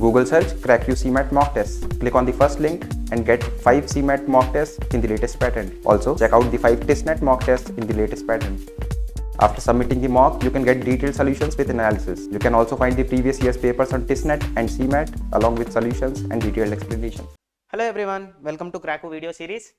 Google search CrackU CMAT mock tests. Click on the first link and get 5 CMAT mock tests in the latest pattern. Also, check out the 5 testnet mock tests in the latest pattern. After submitting the mock, you can get detailed solutions with analysis. You can also find the previous year's papers on testnet and CMAT along with solutions and detailed explanation. Hello everyone, welcome to CrackU video series.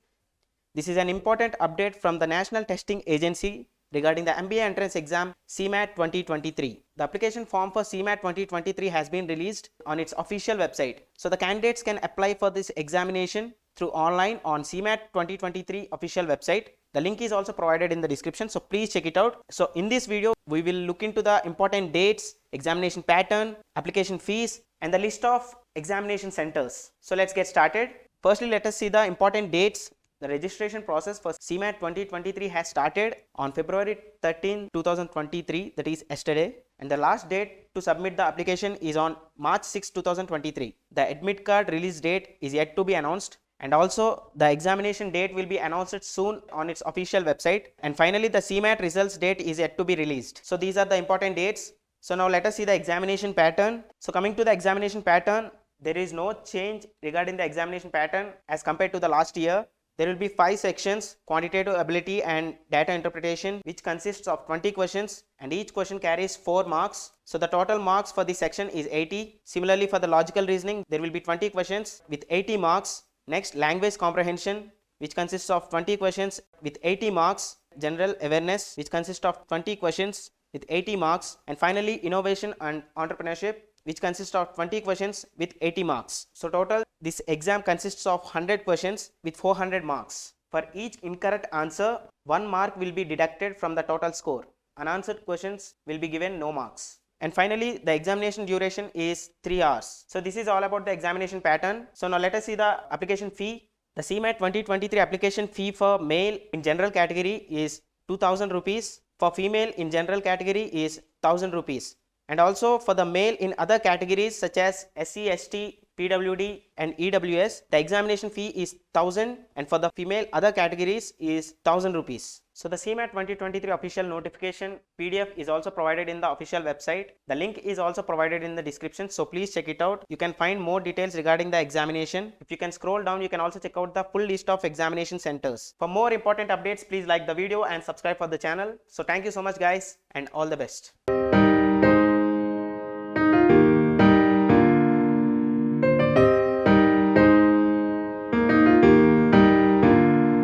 This is an important update from the National Testing Agency regarding the MBA entrance exam CMAT 2023. The application form for CMAT 2023 has been released on its official website. So the candidates can apply for this examination through online on CMAT 2023 official website. The link is also provided in the description, so please check it out. So in this video, we will look into the important dates, examination pattern, application fees, and the list of examination centers. So let's get started. Firstly, let us see the important dates. The registration process for CMAT 2023 has started on February 13, 2023, that is yesterday, and the last date to submit the application is on March 6, 2023. The admit card release date is yet to be announced, and also the examination date will be announced soon on its official website, and finally the CMAT results date is yet to be released. So these are the important dates. So now let us see the examination pattern. So coming to the examination pattern, there is no change regarding the examination pattern as compared to the last year. There will be 5 sections: quantitative ability and data interpretation, which consists of 20 questions, and each question carries 4 marks. So the total marks for this section is 80. Similarly, for the logical reasoning, there will be 20 questions with 80 marks. Next, language comprehension, which consists of 20 questions with 80 marks. General awareness, which consists of 20 questions with 80 marks. And finally, innovation and entrepreneurship, which consists of 20 questions with 80 marks. So total, this exam consists of 100 questions with 400 marks. For each incorrect answer, 1 mark will be deducted from the total score. Unanswered questions will be given no marks. And finally, the examination duration is 3 hours. So this is all about the examination pattern. So now let us see the application fee. The CMAT 2023 application fee for male in general category is 2000 rupees. For female in general category is 1000 rupees. And also for the male in other categories such as SC, ST, PWD and EWS, the examination fee is 1000, and for the female other categories is 1000 rupees. So the CMAT 2023 official notification PDF is also provided in the official website. The link is also provided in the description, so please check it out. You can find more details regarding the examination. If you can scroll down, you can also check out the full list of examination centers. For more important updates, please like the video and subscribe for the channel. So thank you so much guys, and all the best.